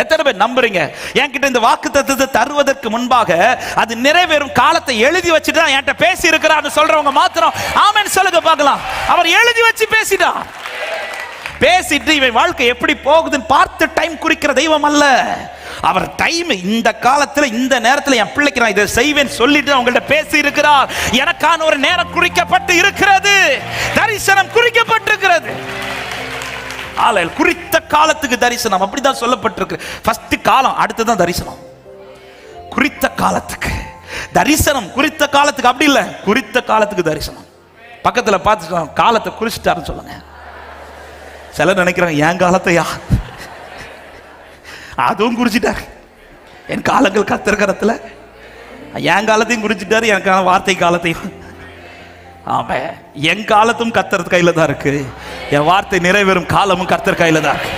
எத்தனை பேர் நம்புறீங்க? என்கிட்ட இந்த வாக்குத்தத்தத்தை தருவதற்கு முன்பாக அது நிறைவேறும் காலத்தை எழுதி வச்சுட்டு தான் என்கிட்ட பேசி இருக்கிறான்னு சொல்றவங்க மாத்திரம் ஆமென் சொல்லுங்க பார்க்கலாம். அவர் எழுதி வச்சு பேசிட்டார். பேசிட்டு இவன் வாழ்க்கை எப்படி போகுதுன்னு பார்த்து டைம் குறிக்கிற தெய்வம் அல்ல. அவர் டைம் இந்த காலத்துல இந்த நேரத்துல என் பிள்ளைக்கு நான் இதை செய்வேன் சொல்லிட்டு அவங்கள்ட்ட பேசி இருக்கிறார். எனக்கான ஒரு நேரம் குறிக்கப்பட்டு இருக்கிறது, தரிசனம் குறிக்கப்பட்டிருக்கிறது. குறித்த காலத்துக்கு தரிசனம் அப்படிதான் சொல்லப்பட்டிருக்கு. ஃபர்ஸ்ட் காலம், அடுத்ததான் தரிசனம். குறித்த காலத்துக்கு தரிசனம், குறித்த காலத்துக்கு அப்படி இல்ல, குறித்த காலத்துக்கு தரிசனம். பக்கத்துல பார்த்து காலத்தை குறிச்சிட்டாருன்னு சொல்லுங்க. சிலர் நினைக்கிறாங்க என் காலத்தையா, அதுவும் குறிச்சிட்டாரு. என் காலங்கள் கர்த்தர் கரத்துல, என் காலத்தையும் குறிச்சிட்டாரு, எனக்கான வார்த்தை காலத்தையும். ஆமா, என் காலத்தும் கர்த்தர் கையில தான் இருக்கு, என் வார்த்தை நிறைவேறும் காலமும் கர்த்தர் கையில தான் இருக்கு.